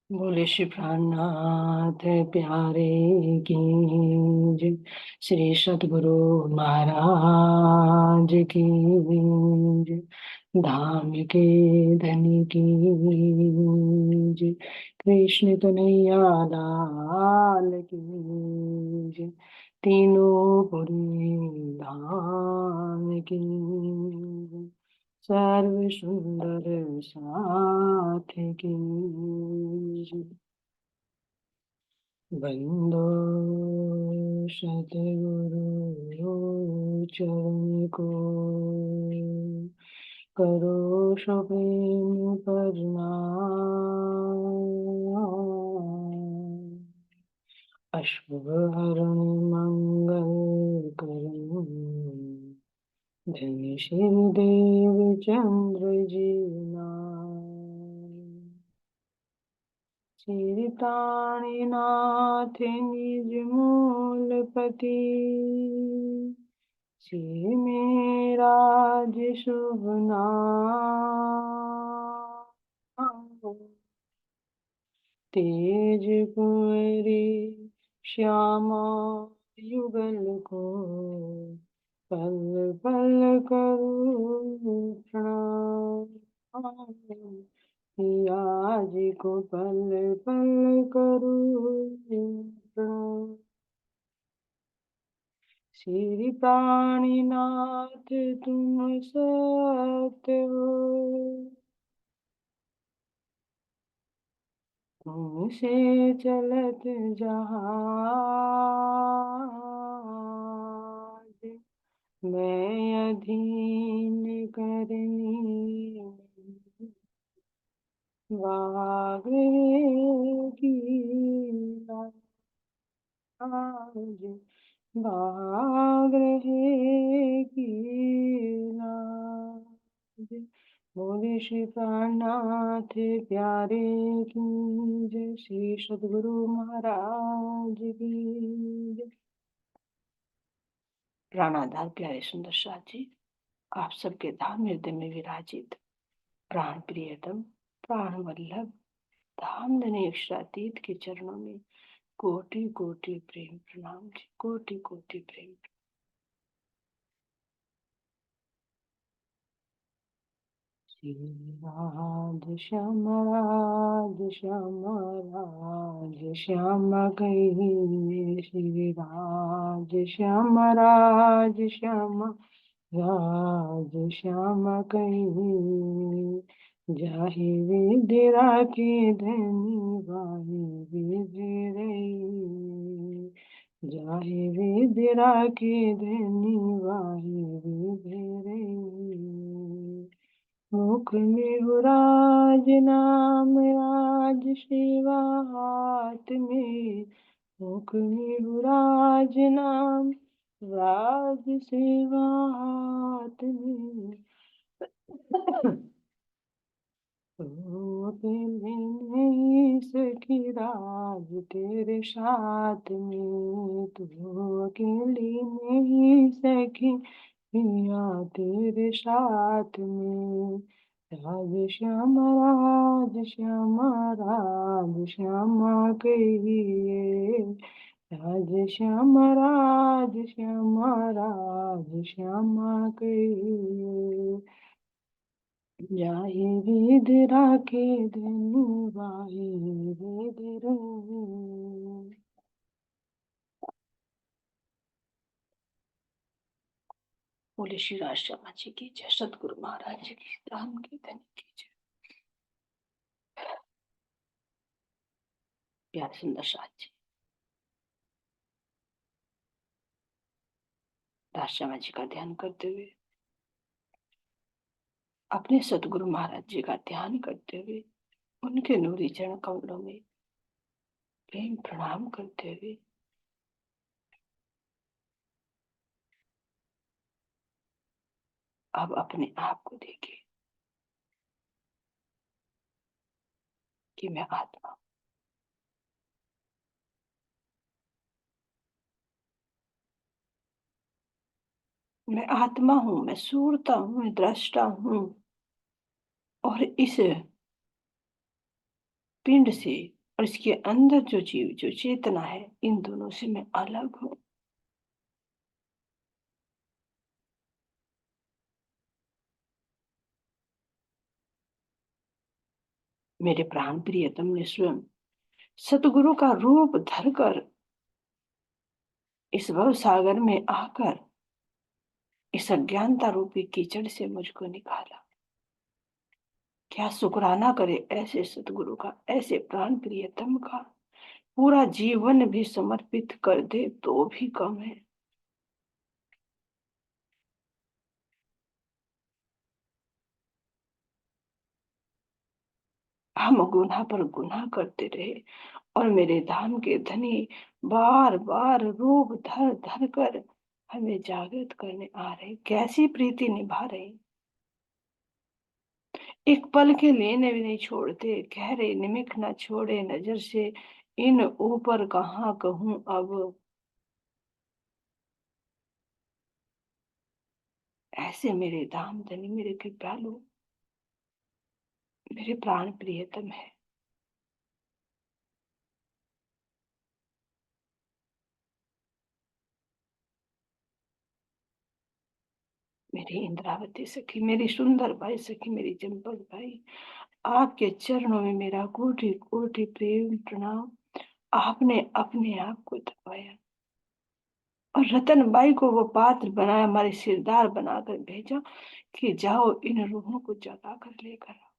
बोले श्री प्राणनाथ प्यारे की जय। श्री सतगुरु महाराज की जय। धाम के धनी की जय। कृष्ण कन्हैया लाल की जय। तीनों पुरी धाम की जय। सर्व सुंदर साथ की बंदो सतगुरु चरण को करो सो प्रेम प्रणाम। अशुभ हरण मंगल करण धन्य श्री देव चंद्र जी नाम। श्री प्राणीनाथ निज मूलपति श्री मेराज शुभ नाम। तेज कुंवरी श्यामा युगल को पल पल करूं प्रणाम। पिया जी को पल पल करूं प्रणाम। श्री प्राणीनाथ तुम सत्य हो तुमसे चलत जहाज मैं अधीन करनी वाग्वे की लाज भाग रहे की लाज। बोले श्री प्राणनाथ प्यारे की जय। श्री सद्गुरु महाराज की जय। प्राणाधार प्यारे सुंदर साथ जी, आप सबके धाम हृदय में विराजित प्राण प्रियतम प्राण वल्लभ धाम धनेश्वरातीत के चरणों में कोटि कोटि प्रेम प्रणाम जी। कोटि कोटि प्रेम। श्री राज श्याम राज श्याम राज श्याम कहीं श्री राज श्याम राज श्याम राज श्याम कहीं जाहि विधि राखी धनी वाही विधि रही। जाहि विधि राखी धनी वाही विधि रही। मुख में राज नाम राज सेवा हाथ में मुख में राज नाम राज सेवा हाथ में तू अकेले नहीं सखी राज तेरे साथ में तू अकेली नहीं सखी पिया तेरे साथ में। राज राज श्यामा कहिए राज राज श्यामा कहिए। जाहि विध राखे धनु वाहि विध रहे। बोले श्री राज शर्मा जी की जय। सतगुरु महाराज जी की राम की धन की जय। प्यारे सुंदर साथ जी, राज शर्मा जी का ध्यान करते हुए अपने सतगुरु महाराज जी का ध्यान करते हुए उनके नूरी चरण कमलों में प्रेम प्रणाम करते हुए अब अपने आप को देखिए कि मैं आत्मा मैं आत्मा हूं, मैं सूरता हूं, मैं दृष्टा हूं और इस पिंड से और इसके अंदर जो जीव, जो चेतना है, इन दोनों से मैं अलग हूं। मेरे प्राण प्रियतम ने स्वयं सतगुरु का रूप धरकर इस भव सागर में आकर इस अज्ञानता रूपी कीचड़ से मुझको निकाला। क्या शुक्राना करे ऐसे सतगुरु का, ऐसे प्राण प्रियतम का। पूरा जीवन भी समर्पित कर दे तो भी कम है। हम गुनाह पर गुनाह करते रहे और मेरे धाम के धनी बार बार रूप धर धर कर हमें जागृत करने आ रहे। कैसी प्रीति निभा रहे, एक पल के लिए भी नहीं छोड़ते। कह रहे निमिक न छोड़े नजर से, इन ऊपर कहाँ कहूं अब। ऐसे मेरे धाम धनी, मेरे कृपालु, मेरे प्राण प्रियतम है। मेरी इंद्रावती सखी, मेरी सुंदर भाई सखी, मेरी चंपक भाई, आपके चरणों में मेरा कोटि कोटि प्रेम प्रणाम। आपने अपने आप को दबाया और रतन बाई को वो पात्र बनाया, हमारे सिरदार बनाकर भेजा कि जाओ इन रूहों को जगा कर लेकर आओ।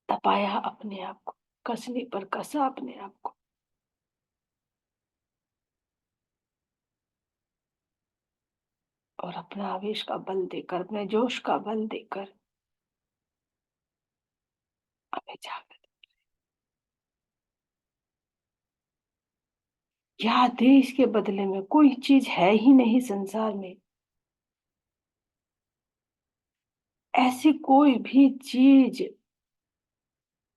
तपाया अपने आप को, कसने पर कसा अपने आप को, और अपना आवेश का बल देकर, अपने जोश का बल देकर हमें जाकर। क्या देश के बदले में कोई चीज है ही नहीं संसार में। ऐसी कोई भी चीज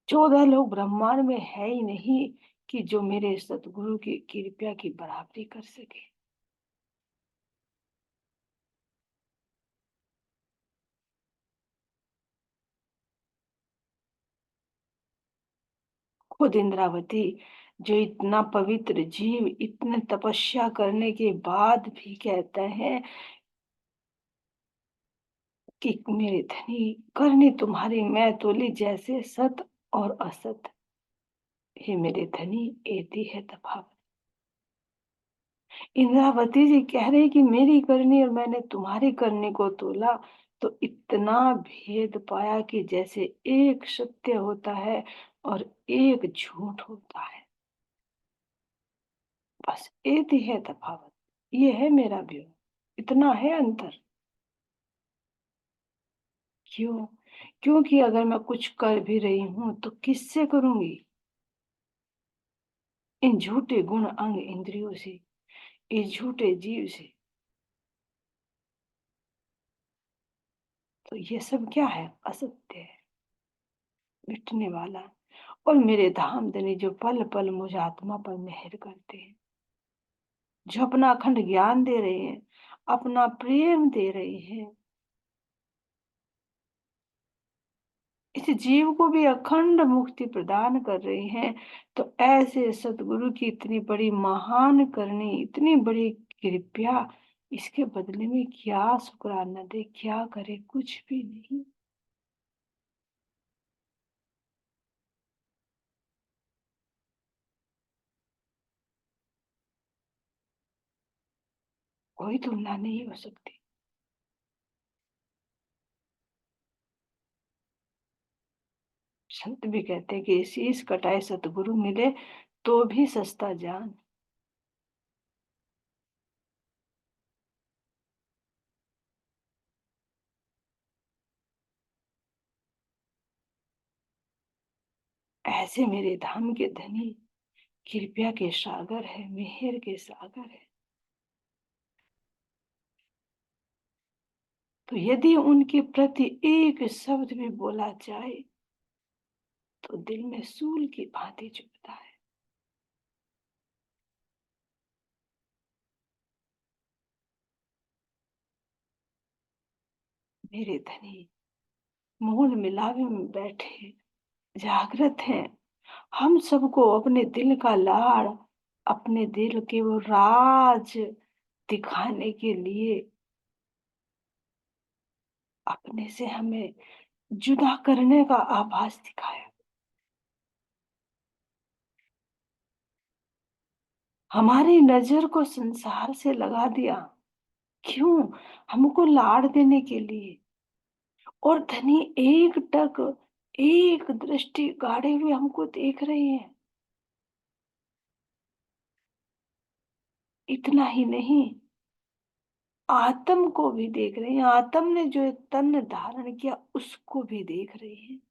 14 लोग ब्रह्मांड में है ही नहीं कि जो मेरे सतगुरु की कृपा की बराबरी कर सके। खुद इंद्रावती, जो इतना पवित्र जीव, इतने तपस्या करने के बाद भी कहता है कि मेरे धनी, करनी तुम्हारी मैं तोली जैसे सत और असत। हे मेरे धनी, एती है तफावत। इंद्रावती जी कह रहे कि मेरी करनी और मैंने तुम्हारी करनी को तोला तो इतना भेद पाया कि जैसे एक सत्य होता है और एक झूठ होता है। बस एती है तफावत, ये है मेरा व्यू, इतना है अंतर। क्यों? क्योंकि अगर मैं कुछ कर भी रही हूं तो किससे करूंगी? इन झूठे गुण अंग इंद्रियों से, इस झूठे जीव से। तो ये सब क्या है? असत्य है, मिटने वाला। और मेरे धाम धनी जो पल पल मुझ आत्मा पर मेहर करते हैं, जो अपना अखंड ज्ञान दे रहे हैं, अपना प्रेम दे रहे हैं, इस जीव को भी अखंड मुक्ति प्रदान कर रहे हैं। तो ऐसे सतगुरु की इतनी बड़ी महान करनी, इतनी बड़ी कृपया, इसके बदले में क्या शुक्राना दे, क्या करे? कुछ भी नहीं। कोई तुलना नहीं हो सकती। संत भी कहते हैं कि शीश कटाए सतगुरु मिले तो भी सस्ता जान। ऐसे मेरे धाम के धनी कृपया के सागर है, मेहर के सागर है। तो यदि उनके प्रति एक शब्द भी बोला जाए तो दिल में सूल की भांति चुभता है। मेरे धनी मूल मिलावे में बैठे जागृत हैं, हम सबको अपने दिल का लाड़, अपने दिल के वो राज दिखाने के लिए अपने से हमें जुदा करने का आभास दिखाया। हमारी नजर को संसार से लगा दिया। क्यों? हमको लाड़ देने के लिए। और धनी एक टक, एक दृष्टि गाड़े हुए हमको देख रहे हैं। इतना ही नहीं, आत्म को भी देख रहे हैं। आत्म ने जो तन धारण किया उसको भी देख रहे हैं।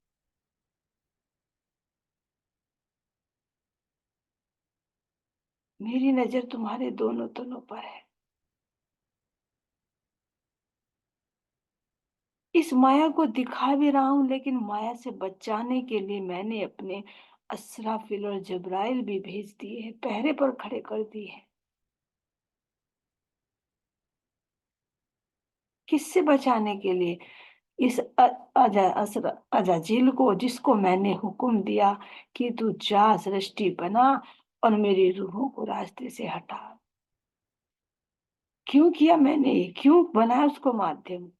मेरी नजर तुम्हारे दोनों तनों पर है। इस माया को दिखा भी रहा हूं, लेकिन माया से बचाने के लिए मैंने अपने असराफिल और जबराइल भी भेज दिए हैं, पहरे पर खड़े कर दिए हैं। किससे बचाने के लिए? इस अजाजिल को, जिसको मैंने हुक्म दिया कि तू जा, सृष्टि बना और मेरी रूहों को रास्ते से हटा। क्यों किया मैंने ये? क्यों बनाया उसको माध्यम?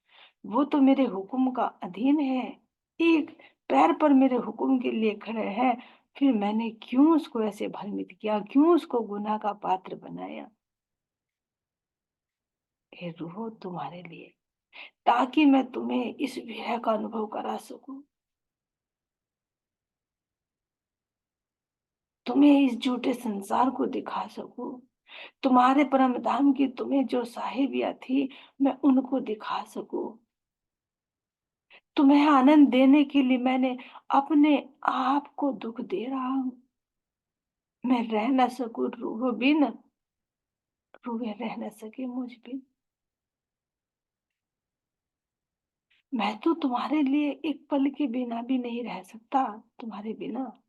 वो तो मेरे हुक्म का अधीन है, एक पैर पर मेरे हुक्म के लिए खड़े हैं। फिर मैंने क्यों उसको ऐसे भ्रमित किया? क्यों उसको गुनाह का पात्र बनाया? हे रूहो, तुम्हारे लिए, ताकि मैं तुम्हें इस विरह का अनुभव करा सकूं, तुम्हें इस झूठे संसार को दिखा सकूं, तुम्हारे परम धाम की तुम्हें जो साहिबिया थी मैं उनको दिखा सकूं। तुम्हें आनंद देने के लिए मैंने अपने आप को दुख दे रहा हूं। मैं रह न सकूं रूह बिन, रूह रह न सके मुझ बिन। मैं तो तुम्हारे लिए एक पल के बिना भी नहीं रह सकता, तुम्हारे बिना।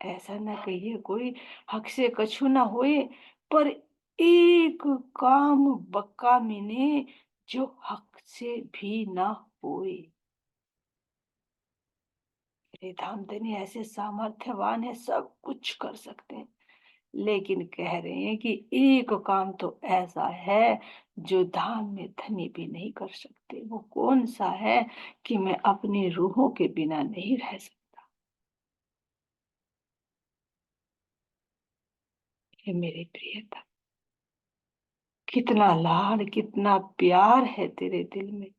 ऐसा न कहिए कोई हक से कछु न होए, पर एक काम बक्का मिने जो हक से भी ना होए। मेरे धामधनी ऐसे सामर्थ्यवान है, सब कुछ कर सकते हैं, लेकिन कह रहे हैं कि एक काम तो ऐसा है जो धाम में धनी भी नहीं कर सकते। वो कौन सा है? कि मैं अपनी रूहों के बिना नहीं रह सकता। ये मेरे प्रियतम, कितना लाड, कितना प्यार है तेरे दिल में।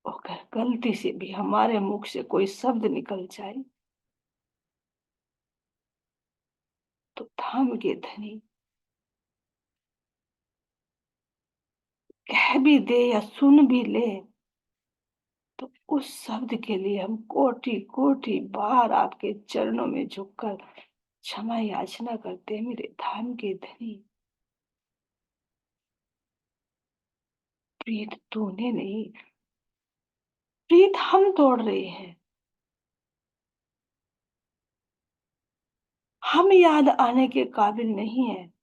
अगर गलती से भी हमारे मुख से कोई शब्द निकल जाए तो धाम के धनी कह भी दे या सुन भी ले, तो उस शब्द के लिए हम कोटि कोटि बार आपके चरणों में झुककर क्षमा याचना करते हैं, मेरे धाम के धनी। प्रीत तूने नहीं, प्रीत हम तोड़ रहे हैं। हम याद आने के काबिल नहीं है,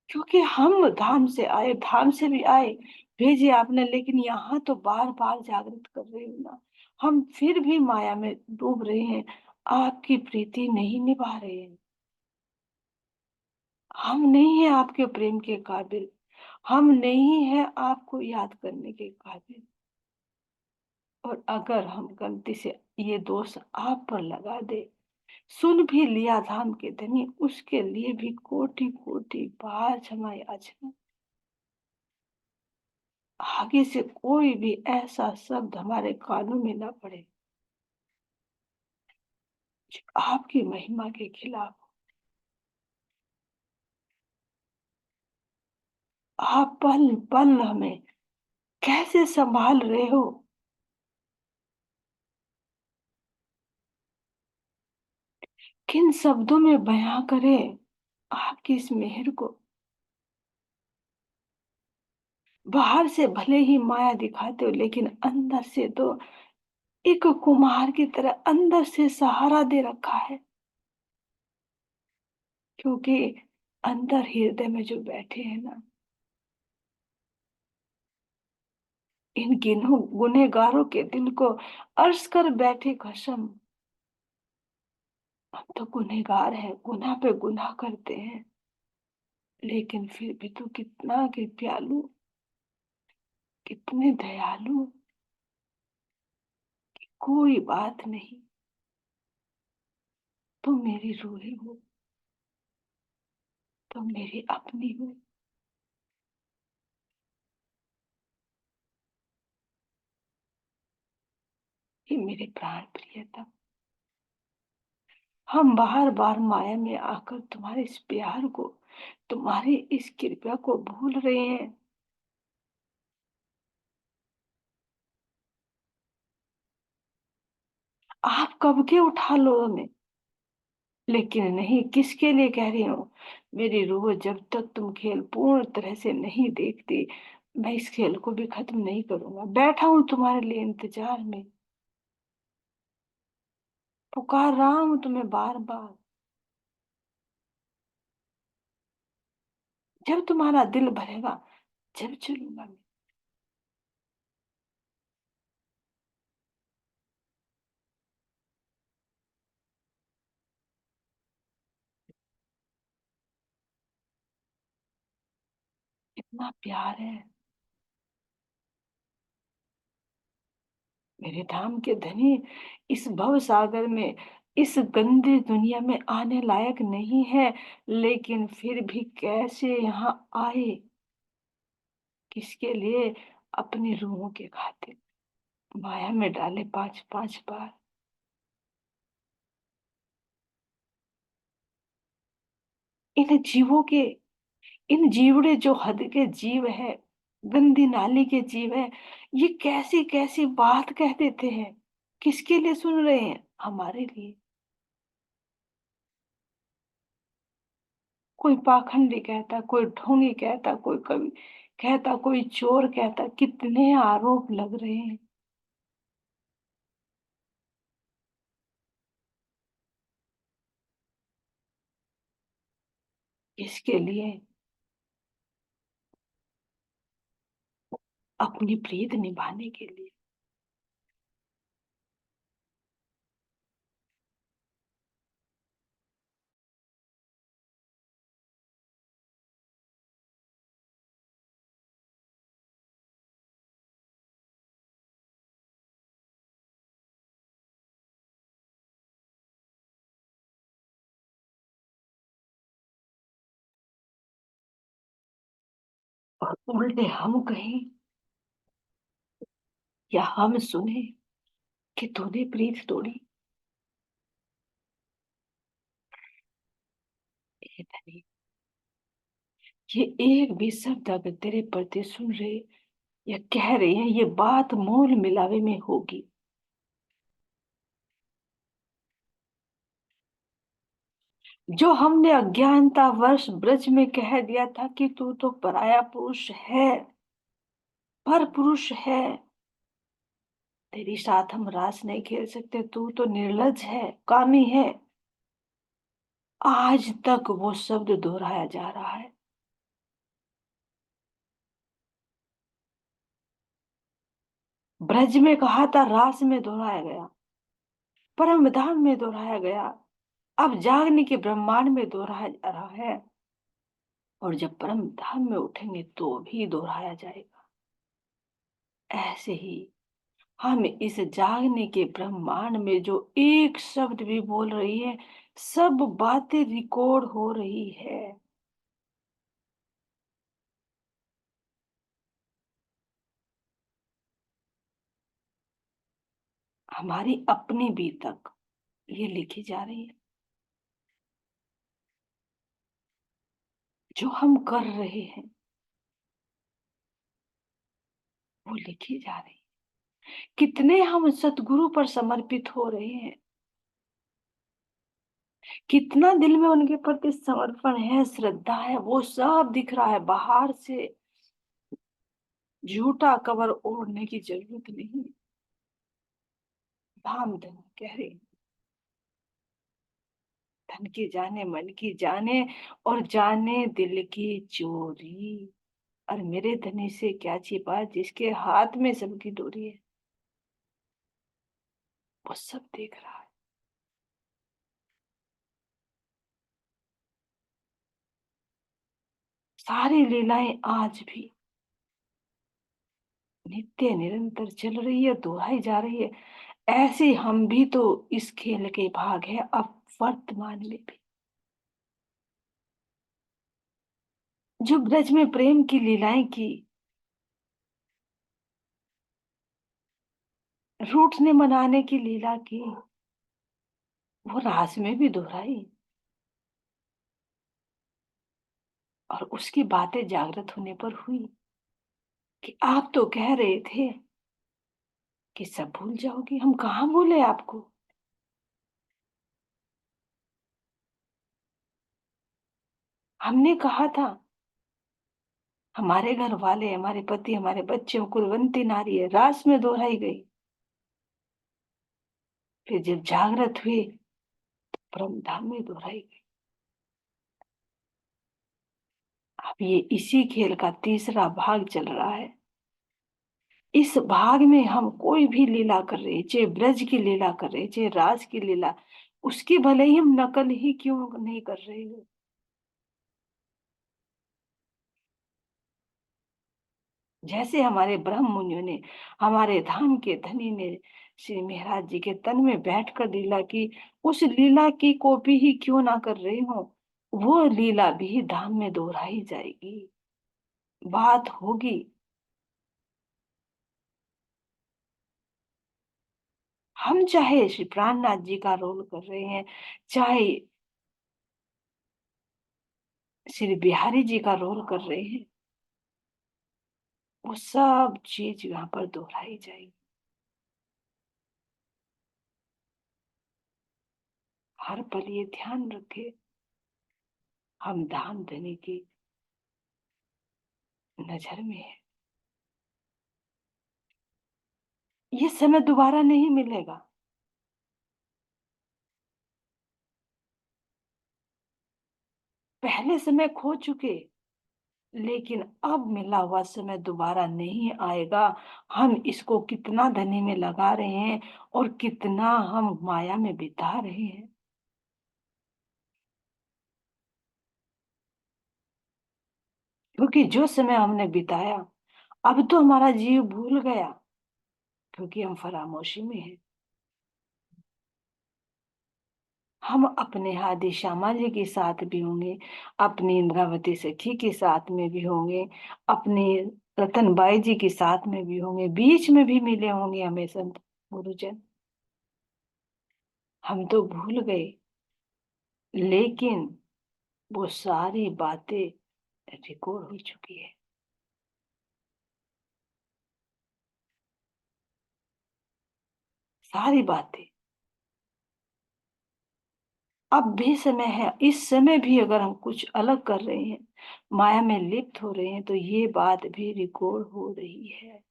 क्योंकि हम धाम से आए, धाम से भी आए, भेजे आपने, लेकिन यहाँ तो बार बार जागृत कर रहे हो ना। हम फिर भी माया में डूब रहे हैं, आपकी प्रीति नहीं निभा रहे हैं। हम नहीं है आपके प्रेम के काबिल, हम नहीं है आपको याद करने के काबिल। और अगर हम गलती से ये दोष आप पर लगा दे, सुन भी लिया धाम के धनी, उसके लिए भी कोटि कोटि बार क्षमा याचना। आगे से कोई भी ऐसा शब्द हमारे कानों में ना पड़े जो आपकी महिमा के खिलाफ। आप पल पल हमें कैसे संभाल रहे हो? किन शब्दों में बयां करें आपकी इस मेहर को? बाहर से भले ही माया दिखाते हो, लेकिन अंदर से तो एक कुम्हार की तरह अंदर से सहारा दे रखा है। क्योंकि अंदर हृदय में जो बैठे हैं ना, इन गिनों गुनहगारों के दिल को अर्ज कर बैठे कसम, हम तो गुनहगार हैं, गुनाह पे गुनाह करते हैं, लेकिन फिर भी तो कितना कृपालु, कितने दयालु। कोई बात नहीं, तुम मेरी रूही हो, तुम मेरी अपनी हो। ये मेरे प्राण प्रियतम, हम बार बार माया में आकर तुम्हारे इस प्यार को, तुम्हारी इस कृपा को भूल रहे हैं। आप कब के उठा लो हमें, लेकिन नहीं, किसके लिए कह रही हूँ। मेरी रूह, जब तक तुम खेल पूर्ण तरह से नहीं देखती, मैं इस खेल को भी खत्म नहीं करूंगा। बैठा हूं तुम्हारे लिए इंतजार में, पुकार रहा हूं तुम्हें बार बार। जब तुम्हारा दिल भरेगा, जब चलूंगा मैं। इतना प्यार है मेरे धाम के धनी, इस भव सागर में, इस गंदी दुनिया में आने लायक नहीं है, लेकिन फिर भी कैसे यहाँ आए। किसके लिए? अपनी रूहों के खातिर माया में डाले 5-5 बार। इन जीवों के, इन जीवड़े जो हद के जीव है, गंदी नाली के जीव है, ये कैसी कैसी बात कह देते हैं। किसके लिए सुन रहे हैं? हमारे लिए। कोई पाखंडी कहता, कोई ढोंगी कहता, कोई कवि कहता, कोई चोर कहता, कितने आरोप लग रहे हैं। इसके लिए, अपनी प्रीत निभाने के लिए। और उल्टे हम कहें या हम सुने कि तूने प्रीत तोड़ी। हे धनी, ये एक भी शब्द अगर तेरे प्रति सुन रहे या कह रहे हैं, ये बात मोल मिलावे में होगी। जो हमने अज्ञानता वर्ष ब्रज में कह दिया था कि तू तो पराया पुरुष है, पर पुरुष है, तेरी साथ हम रास नहीं खेल सकते, तू तो निर्लज है, कामी है। आज तक वो शब्द दोहराया जा रहा है। ब्रज में कहा था, रास में दोहराया गया, परम धाम में दोहराया गया, अब जागने के ब्रह्मांड में दोहराया जा रहा है, और जब परम धाम में उठेंगे तो भी दोहराया जाएगा। ऐसे ही हम इस जागने के ब्रह्मांड में जो एक शब्द भी बोल रही है, सब बातें रिकॉर्ड हो रही है। हमारी अपनी भी तक ये लिखी जा रही है। जो हम कर रहे हैं वो लिखी जा रही है। कितने हम सतगुरु पर समर्पित हो रहे हैं, कितना दिल में उनके प्रति समर्पण है, श्रद्धा है, वो सब दिख रहा है बाहर से। झूठा कवर ओढ़ने की जरूरत नहीं। धाम धन कह रहे हैं, धन की जाने मन की जाने, और जाने दिल की चोरी। और मेरे धनी से क्या छिपा, जिसके हाथ में सबकी डोरी है, वो सब देख रहा है। सारी लीलाएं आज भी नित्य निरंतर चल रही है, दोहराई जा रही है। ऐसे हम भी तो इस खेल के भाग है, अब वर्तमान में भी। जो ब्रज में प्रेम की लीलाएं की, रूठने मनाने की लीला की, वो रास में भी दोहराई। और उसकी बातें जागृत होने पर हुई कि आप तो कह रहे थे कि सब भूल जाओगी, हम कहाँ भूले आपको। हमने कहा था हमारे घर वाले, हमारे पति, हमारे बच्चे कुलवंती नारी है, रास में दोहराई गई। फिर जब जागृत हुई, परम धाम में दोहराई गई। अब ये इसी खेल का तीसरा भाग चल रहा है। इस भाग में हम कोई भी लीला कर रहे, चाहे ब्रज की लीला कर रहे, चाहे राज की लीला, उसकी भले ही हम नकल ही क्यों नहीं कर रहे हो। जैसे हमारे ब्रह्म मुनियों ने, हमारे धाम के धनी ने श्री महाराज जी के तन में बैठकर लीला की, उस लीला की कॉपी ही क्यों ना कर रहे हो। वो लीला भी धाम में दोहराई जाएगी, बात होगी। हम चाहे श्री प्राणनाथ जी का रोल कर रहे हैं, चाहे श्री बिहारी जी का रोल कर रहे हैं, वो सब चीज यहाँ पर दोहराई जाएगी। हर पल ये ध्यान रखे, हम धाम धनी की नजर में है। ये समय दोबारा नहीं मिलेगा। पहले समय खो चुके, लेकिन अब मिला हुआ समय दोबारा नहीं आएगा। हम इसको कितना धनी में लगा रहे हैं और कितना हम माया में बिता रहे हैं। क्योंकि जो समय हमने बिताया, अब तो हमारा जीव भूल गया, क्योंकि हम फरामोशी में हैं। हम अपने हादी श्यामा जी के साथ भी होंगे, अपनी इंद्रावती सखी के साथ में भी होंगे, अपनी रतनबाई जी के साथ में भी होंगे, बीच में भी मिले होंगे हमें संत गुरुजन। हम तो भूल गए, लेकिन वो सारी बातें रिकॉर्ड हो चुकी है। सारी बातें। अब भी समय है, इस समय भी अगर हम कुछ अलग कर रहे हैं, माया में लिप्त हो रहे हैं, तो ये बात भी रिकॉर्ड हो रही है।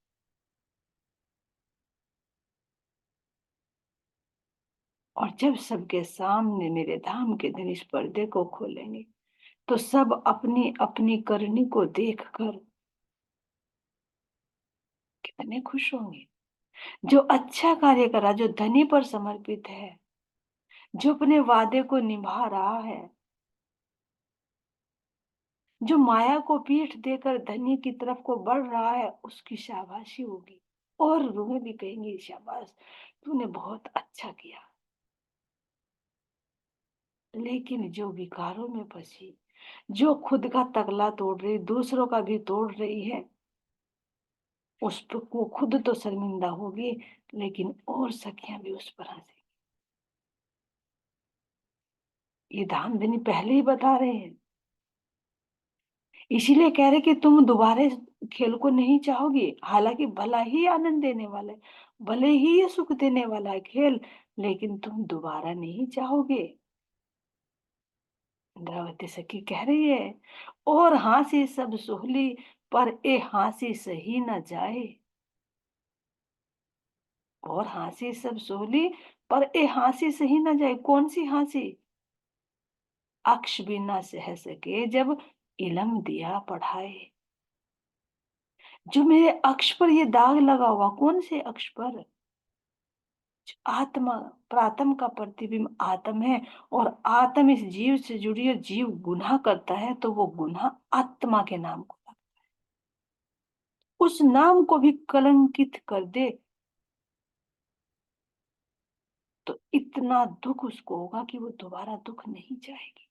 और जब सबके सामने मेरे धाम के दिन इस पर्दे को खोलेंगे, तो सब अपनी अपनी करनी को देखकर कितने खुश होंगे। जो अच्छा कार्य करा, जो धनी पर समर्पित है, जो अपने वादे को निभा रहा है, जो माया को पीठ देकर धनी की तरफ को बढ़ रहा है, उसकी शाबाशी होगी। और रूहें भी कहेंगी शाबाश, तूने बहुत अच्छा किया। लेकिन जो विकारों में फंसी, जो खुद का तगला तोड़ रही, दूसरों का भी तोड़ रही है, उस पर वो खुद तो शर्मिंदा होगी, लेकिन और सखियां भी उस पर हंसेंगी। ये धामधनी पहले ही बता रहे हैं। इसीलिए कह रहे कि तुम दोबारा इस खेल को नहीं चाहोगी, हालांकि भला ही आनंद देने वाला है, भले ही ये सुख देने वाला है खेल, लेकिन तुम दोबारा नहीं चाहोगे। इंद्रावती सखी कह रही है, और हाँसी सब सोहली, पर ए हाँसी सही न जाए। और हाँसी सब सोहली, पर ए हाँसी सही न जाए। कौन सी हाँसी? अक्ष भी ना सह सके जब इलम दिया पढ़ाए। जो मेरे अक्ष पर ये दाग लगा हुआ, कौन से अक्ष पर? आत्मा, प्रातम का प्रतिबिंब आत्म है। और आत्म इस जीव से जुड़ी है, जीव गुनाह करता है तो वो गुनाह आत्मा के नाम को लगता है। उस नाम को भी कलंकित कर दे तो इतना दुख उसको होगा कि वो दोबारा दुख नहीं चाहेगी।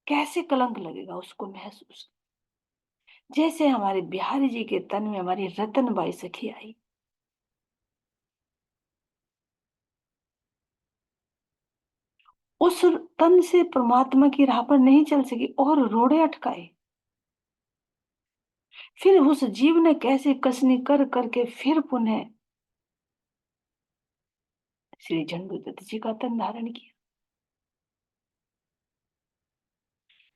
कैसे कलंक लगेगा उसको महसूस। जैसे हमारे बिहारी जी के तन में हमारी रतनबाई सखी आई, उस तन से परमात्मा की राह पर नहीं चल सकी और रोड़े अटकाए। फिर उस जीव ने कैसे कसनी कर करके फिर पुनः श्री झंडूदत्त जी का तन धारण किया।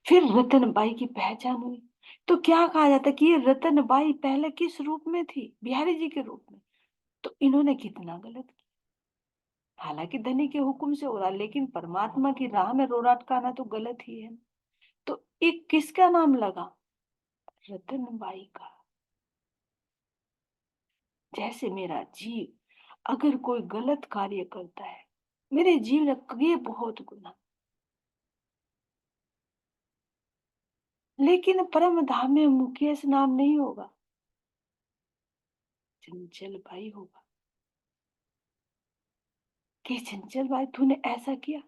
फिर रतनबाई की पहचान हुई। तो क्या कहा जाता है कि ये रतनबाई पहले किस रूप में थी? बिहारी जी के रूप में। तो इन्होंने कितना गलत किया। हालांकि धनी के हुक्म से हो रहा, लेकिन परमात्मा की राह में रोड़ा अटकाना तो गलत ही है। तो एक किसका नाम लगा? रतनबाई का। जैसे मेरा जीव अगर कोई गलत कार्य करता है, मेरे जीव ने किए बहुत गुना, लेकिन परम धाम में मुकेश नाम नहीं होगा, चंचल भाई होगा। कि चंचल भाई तूने ऐसा किया,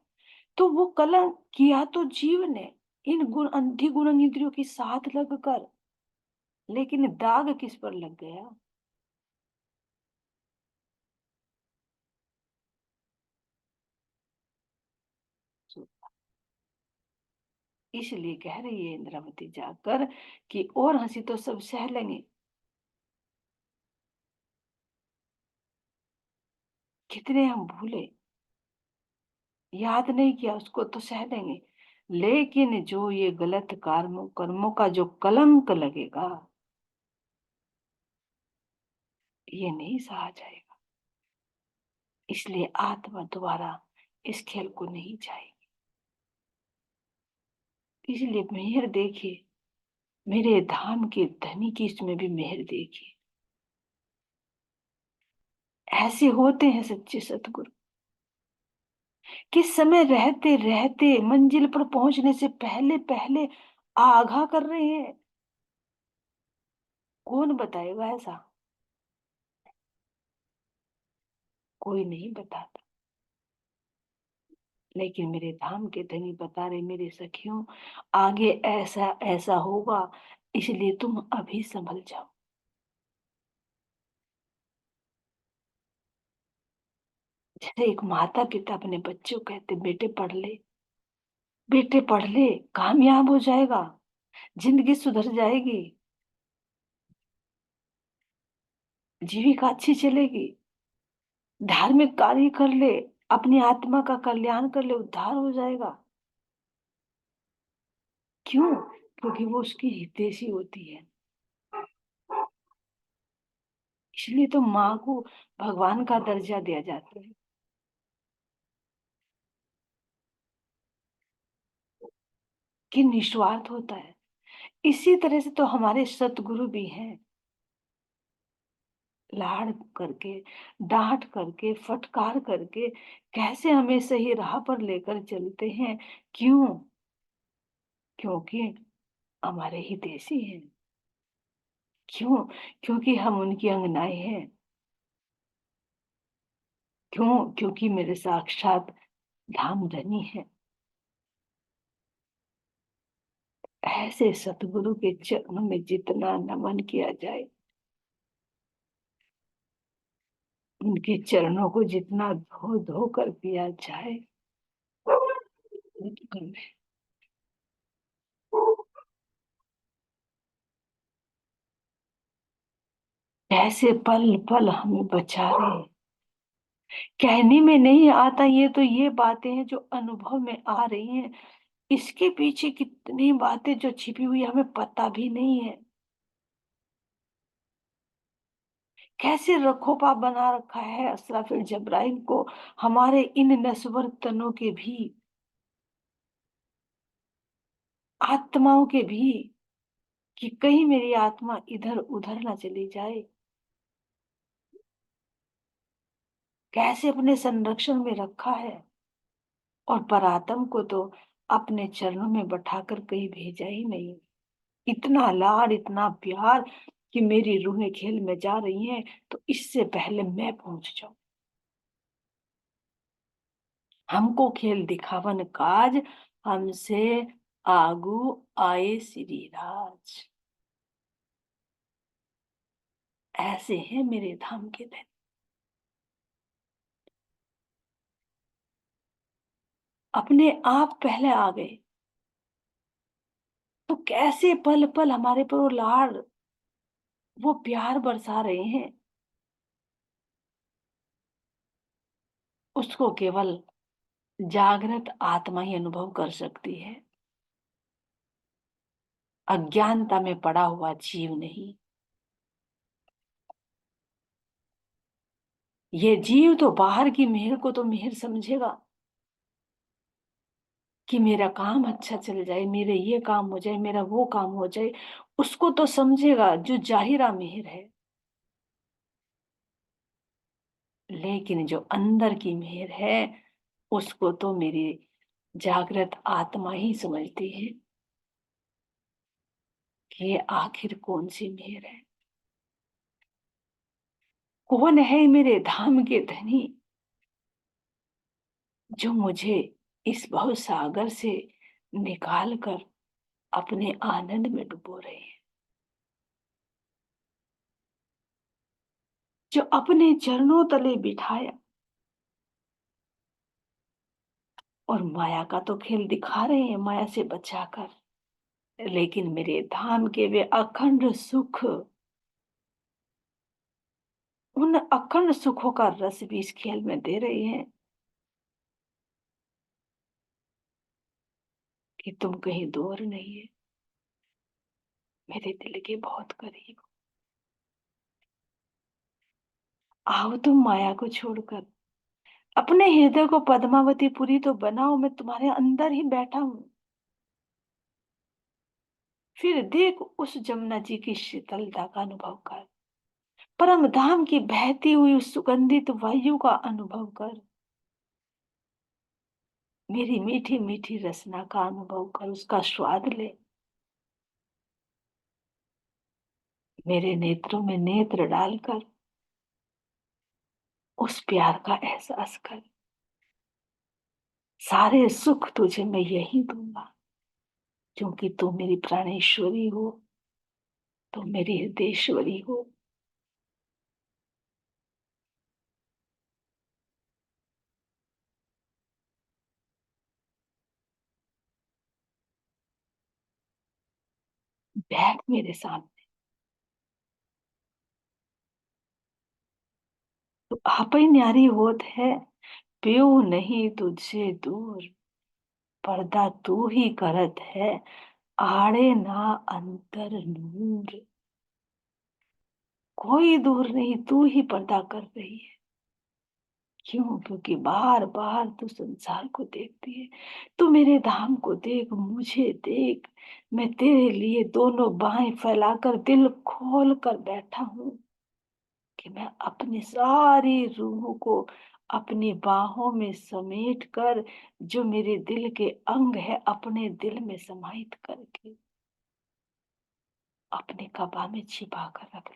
तो वो कलंक किया तो जीव ने इन गुण अंधी गुण इंद्रियों की साथ लगकर, लेकिन दाग किस पर लग गया? तो इसलिए कह रही है इंद्रावती जाकर कि और हंसी तो सब सह लेंगे, कितने हम भूले, याद नहीं किया उसको तो सह लेंगे, लेकिन जो ये गलत कर्मों कर्मों का जो कलंक लगेगा, ये नहीं सहा जाएगा। इसलिए आत्मा दोबारा इस खेल को नहीं चाहेगी। इसलिए मेहर देखिए, मेरे धाम के धनी की इसमें भी मेहर देखिए। ऐसे होते हैं सच्चे सतगुरु, किस समय रहते रहते मंजिल पर पहुंचने से पहले पहले आगाह कर रहे हैं। कौन बताएगा ऐसा? कोई नहीं बताता। लेकिन मेरे धाम के धनी बता रहे, मेरे सखियों आगे ऐसा ऐसा होगा, इसलिए तुम अभी संभल जाओ। जैसे एक माता पिता अपने बच्चों को कहते, बेटे पढ़ ले, बेटे पढ़ ले, कामयाब हो जाएगा, जिंदगी सुधर जाएगी, जीविका अच्छी चलेगी, धार्मिक कार्य कर ले, अपनी आत्मा का कल्याण कर ले, उद्धार हो जाएगा। क्यों? क्योंकि वो उसकी हितैषी होती है। इसलिए तो माँ को भगवान का दर्जा दिया जाता है कि निस्वार्थ होता है। इसी तरह से तो हमारे सतगुरु भी हैं, लाड़ करके, डांट करके, फटकार करके कैसे हमें सही राह पर लेकर चलते हैं। क्यों? क्योंकि हमारे ही देसी हैं। क्यों? क्योंकि हम उनकी अंगनाएं हैं। क्यों? क्योंकि मेरे साक्षात धाम धनी है। ऐसे सतगुरु के चरणों में जितना नमन किया जाए, उनके चरणों को जितना धो धो कर पिया जाए, उतना कम है। कैसे पल पल हमें बचा रहे हैं। कहने में नहीं आता, ये तो ये बातें हैं जो अनुभव में आ रही हैं। इसके पीछे कितनी बातें जो छिपी हुई हमें पता भी नहीं है। कैसे रखोपा बना रखा है असराफिल जब्राइल को हमारे इन नश्वर तनों के भी, आत्माओं के भी। कि कहीं मेरी आत्मा इधर उधर ना चली जाए। कैसे अपने संरक्षण में रखा है, और परात्म को तो अपने चरणों में बैठाकर कहीं भेजा ही नहीं। इतना लाड, इतना प्यार कि मेरी रूहें खेल में जा रही हैं तो इससे पहले मैं पहुंच जाऊं। हमको खेल दिखावन काज, हमसे आगू आए श्री राज। ऐसे हैं मेरे धाम के धन। अपने आप पहले आ गए तो कैसे पल पल हमारे पर वो लाड, वो प्यार बरसा रहे हैं। उसको केवल जागृत आत्मा ही अनुभव कर सकती है, अज्ञानता में पड़ा हुआ जीव नहीं। ये जीव तो बाहर की मेहर को तो मेहर समझेगा कि मेरा काम अच्छा चल जाए, मेरे ये काम हो जाए, मेरा वो काम हो जाए, उसको तो समझेगा जो जाहिरा मेहर है। लेकिन जो अंदर की मेहर है उसको तो मेरी जागृत आत्मा ही समझती है कि ये आखिर कौन सी मेहर है। कौन है मेरे धाम के धनी जो मुझे इस भव सागर से निकाल कर अपने आनंद में डुबो रहे हैं, जो अपने चरणों तले बिठाया और माया का तो खेल दिखा रहे हैं माया से बचाकर। लेकिन मेरे धाम के वे अखंड सुख, उन अखंड सुखों का रस भी इस खेल में दे रहे हैं कि तुम कहीं दूर नहीं है, मेरे दिल के बहुत करीब हो। आओ तुम माया को छोड़कर अपने हृदय को पद्मावतीपुरी तो बनाओ, मैं तुम्हारे अंदर ही बैठा हूं। फिर देख उस जमुना जी की शीतलता का अनुभव कर, परम धाम की बहती हुई उस सुगंधित वायु का अनुभव कर, मेरी मीठी मीठी रसना का अनुभव कर, उसका स्वाद ले। मेरे नेत्रों में नेत्र डालकर उस प्यार का एहसास कर। सारे सुख तुझे मैं यही दूंगा, क्योंकि तू मेरी प्राणेश्वरी हो, तू मेरी हृदयेश्वरी हो। बैठ मेरे सामने, तू आप ही न्यारी होत है, प्यो नहीं तुझसे दूर। पर्दा तू ही करत है, आड़े ना अंतर नूर। कोई दूर नहीं, तू ही पर्दा कर रही है। क्यों? क्योंकि बार बार तू संसार को देखती है। तू मेरे धाम को देख, मुझे देख। मैं तेरे लिए दोनों बाहें फैलाकर दिल खोल कर बैठा हूं कि मैं अपनी सारी रूह को अपनी बाहों में समेट कर, जो मेरे दिल के अंग है अपने दिल में समाहित करके अपने कबा में छिपा कर रख।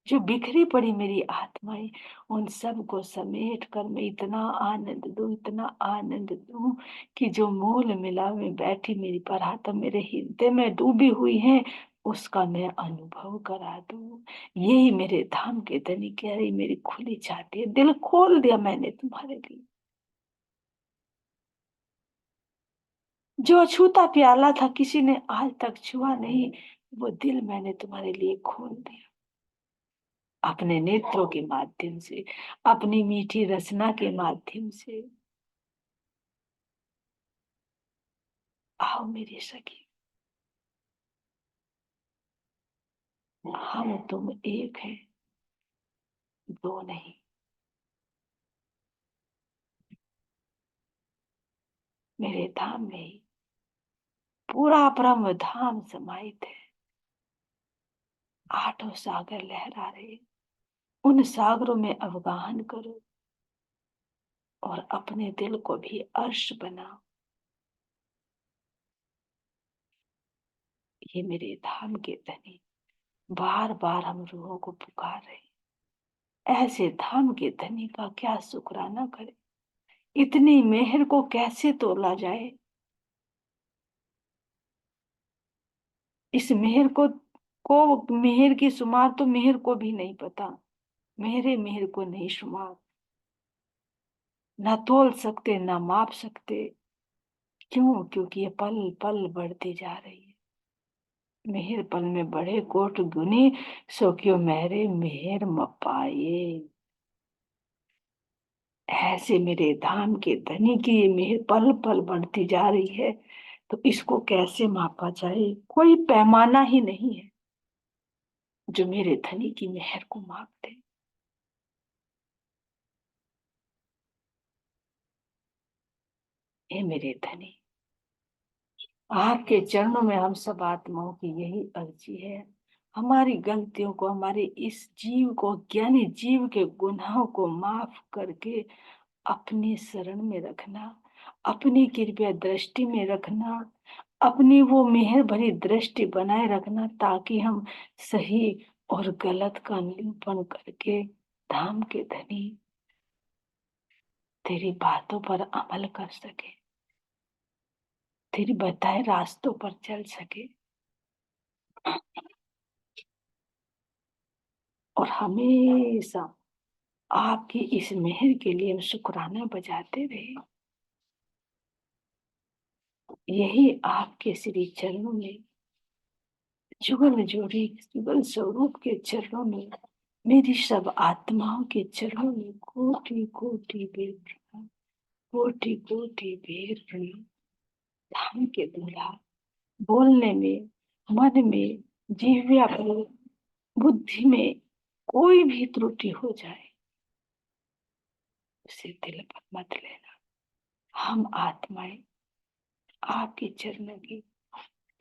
जो बिखरी पड़ी मेरी आत्माएं, उन सब को समेट कर मैं इतना आनंद दूं, इतना आनंद दूं कि जो मूल मिला में बैठी मेरी परात्म मेरे हृदय में डूबी हुई है, उसका मैं अनुभव करा दूं। यही मेरे धाम के धनी कह रही, मेरी खुली चाहती है, दिल खोल दिया मैंने तुम्हारे लिए। जो अछूता प्याला था, किसी ने आज तक छुआ नहीं, वो दिल मैंने तुम्हारे लिए खोल दिया। अपने नेत्रों के माध्यम से, अपनी मीठी रचना के माध्यम से। आओ मेरी सखी, हम तुम एक है, दो नहीं। मेरे धाम में ही पूरा ब्रह्म धाम समाहित है। आठों सागर लहरा रहे, उन सागरों में अवगाहन करो और अपने दिल को भी अर्श बनाओ। ये मेरे धाम के धनी, बार बार हम रूहों को पुकार रहे, ऐसे धाम के धनी का क्या शुक्राना करे। इतनी मेहर को कैसे तोला जाए। इस मेहर को मेहर की शुमार तो मेहर को भी नहीं पता। मेरे मेहर को नहीं शुमार, ना तोल सकते ना माप सकते। क्यों? क्योंकि ये पल पल बढ़ती जा रही है। मेहर पल में बढ़े कोट गुनी, सो क्यों मेहरे मेहर मपाए। ऐसे मेरे धाम के धनी की ये मेहर पल पल बढ़ती जा रही है, तो इसको कैसे मापा जाए। कोई पैमाना ही नहीं है जो मेरे धनी की मेहर को माप दे। हे मेरे धनी, आपके चरणों में हम सब आत्माओं की यही अर्जी है। हमारी गलतियों को, हमारे इस जीव को, ज्ञानी जीव के गुनाहों को माफ करके अपनी शरण में रखना, अपनी कृपया दृष्टि में रखना, अपनी वो मेहर भरी दृष्टि बनाए रखना, ताकि हम सही और गलत का निरूपण करके धाम के धनी तेरी बातों पर अमल कर सके, तेरी बताए रास्तों पर चल सके और हमेशा आपकी इस मेहर के लिए हम शुक्राना बजाते रहे। यही आपके श्री चरणों में, जुगल जोड़ी जुगल स्वरूप के चरणों में, मेरी सब आत्माओं के चरणों में कोटि कोटि बेर प्रणाम, कोटि कोटि बेर प्रणाम। धाम के दूल्हा, बोलने में, मन में, जिह्वा पर, बुद्धि में कोई भी त्रुटि हो जाए, उसे दिल पर मत लेना। हम आत्माएं आपके चरणों की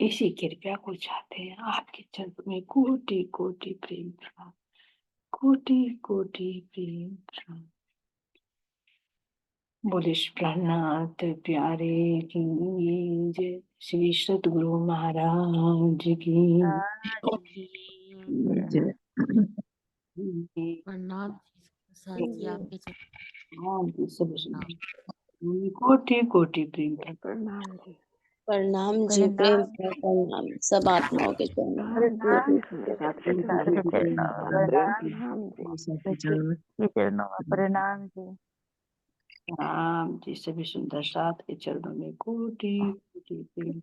इसी कृपया को चाहते हैं। आपके चरणों में कोटि कोटि प्रेम प्रणाम, कोटि कोटि प्रेम प्रणाम। बोले प्राणनाथ प्यारे की जय, श्री सतगुरु महाराज की जय। प्रणाम प्रसाद जी, आपके हाँ जी, सब कोटि कोटि प्रेम प्रणाम जी। प्रणाम जी, प्रेम से प्रणाम सब आत्माओं के चरणों में कोटि सबके चरणों में प्रणाम जी। राम जी, सभी सुंदर साथ के चरणों में कोटि कोटि प्रेम।